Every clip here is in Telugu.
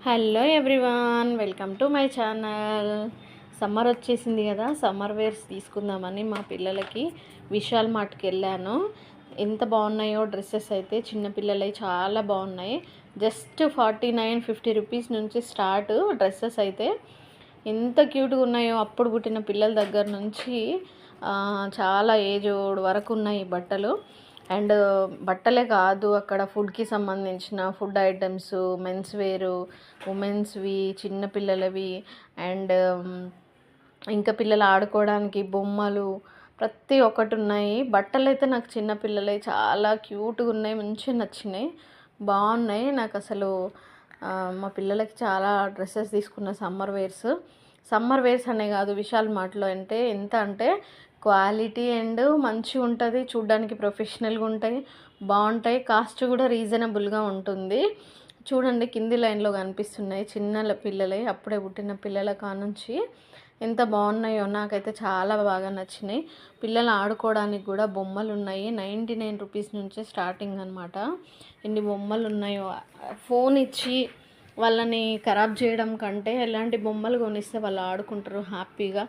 Hello everyone, welcome to my channel. Summer వచ్చేసింది కదా, సమ్మర్ వేర్స్ తీసుకుందామని మా పిల్లలకి విశాల్ మార్ట్కి వెళ్ళాను. ఎంత బాగున్నాయో డ్రెస్సెస్ అయితే, చిన్నపిల్లలవి చాలా బాగున్నాయి. జస్ట్ 49-50 రూపీస్ నుంచి స్టార్ట్ డ్రెస్సెస్ అయితే. ఎంత క్యూట్గా ఉన్నాయో, అప్పుడు పుట్టిన పిల్లల దగ్గర నుంచి చాలా ఏజ్ వరకు ఉన్నాయి బట్టలు. అండ్ బట్టలే కాదు, అక్కడ ఫుడ్కి సంబంధించిన ఫుడ్ ఐటమ్స్, మెన్స్ వేరు, ఉమెన్స్వి, చిన్నపిల్లలవి, అండ్ ఇంకా పిల్లలు ఆడుకోవడానికి బొమ్మలు ప్రతి ఒక్కటి ఉన్నాయి. బట్టలు అయితే నాకు చిన్నపిల్లలవి చాలా క్యూట్గా ఉన్నాయి, మంచిగా నచ్చినాయి, బాగున్నాయి. నాకు అసలు మా పిల్లలకి చాలా డ్రెస్సెస్ తీసుకున్న సమ్మర్ వేర్స్ అనే కాదు, విశాల్ మార్ట్లో అంటే ఎంత అంటే క్వాలిటీ అండ్ మంచిగా ఉంటుంది, చూడ్డానికి ప్రొఫెషనల్గా ఉంటాయి, బాగుంటాయి. కాస్ట్ కూడా రీజనబుల్గా ఉంటుంది. చూడండి, కింది లైన్లో కనిపిస్తున్నాయి చిన్న పిల్లలే, అప్పుడే పుట్టిన పిల్లల కానుంచి ఎంత బాగున్నాయో, నాకైతే చాలా బాగా నచ్చినాయి. పిల్లలు ఆడుకోవడానికి కూడా బొమ్మలు ఉన్నాయి. 99 రూపీస్ నుంచే స్టార్టింగ్ అనమాట. ఎన్ని బొమ్మలు ఉన్నాయో. ఫోన్ ఇచ్చి వాళ్ళని ఖరాబ్ చేయడం కంటే ఎలాంటి బొమ్మలు కొనిస్తే వాళ్ళు ఆడుకుంటారు హ్యాపీగా,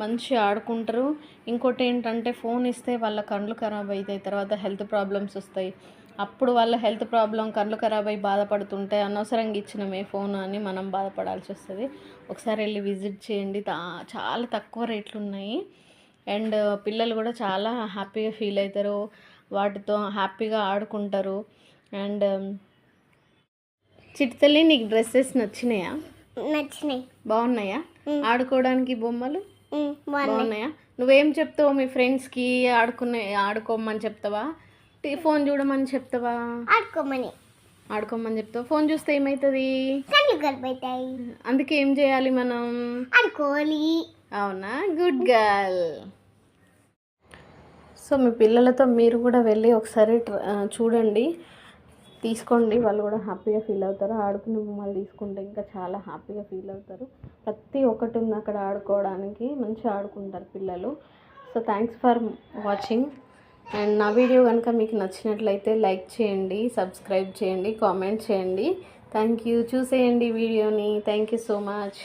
మంచిగా ఆడుకుంటారు. ఇంకోటి ఏంటంటే, ఫోన్ ఇస్తే వాళ్ళ కళ్ళు ఖరాబ్ అవుతాయి, తర్వాత హెల్త్ ప్రాబ్లమ్స్ వస్తాయి. అప్పుడు వాళ్ళ హెల్త్ ప్రాబ్లం, కళ్ళు ఖరాబ్ అయ్యి బాధపడుతుంటే అనవసరంగా ఇచ్చినమే ఫోన్ అని మనం బాధపడాల్సి వస్తుంది. ఒకసారి వెళ్ళి విజిట్ చేయండి, చాలా తక్కువ రేట్లు ఉన్నాయి. అండ్ పిల్లలు కూడా చాలా హ్యాపీగా ఫీల్ అవుతారు, వాటితో హ్యాపీగా ఆడుకుంటారు. అండ్ చిట్తల్లి, నీకు డ్రెస్సెస్ నచ్చినాయా? నచ్చినాయి. బాగున్నాయా? ఆడుకోవడానికి బొమ్మలు బాగున్నాయా? నువ్వేం చెప్తావు మీ ఫ్రెండ్స్కి? ఆడుకోమని చెప్తావా, ఫోన్ చూడమని చెప్తావా? ఆడుకోమని చెప్తావు. ఫోన్ చూస్తే ఏమవుతుంది? అందుకే ఏం చేయాలి మనం? ఆడుకోవాలి. అవునా? Good girl. సో మీ పిల్లలతో మీరు కూడా వెళ్ళి ఒకసారి చూడండి, తీసుకోండి. వాళ్ళు కూడా హ్యాపీగా ఫీల్ అవుతారు. ఆడుకునే బొమ్మలు తీసుకుంటే ఇంకా చాలా హ్యాపీగా ఫీల్ అవుతారు. ప్రతి ఒక్కటి ఉంది అక్కడ ఆడుకోవడానికి, మంచిగా ఆడుకుంటారు పిల్లలు. So thanks for watching. And నా వీడియో కనుక మీకు నచ్చినట్లయితే లైక్ చేయండి, సబ్స్క్రైబ్ చేయండి, కామెంట్ చేయండి. Thank you. చూసేయండి వీడియోని. Thank you so much.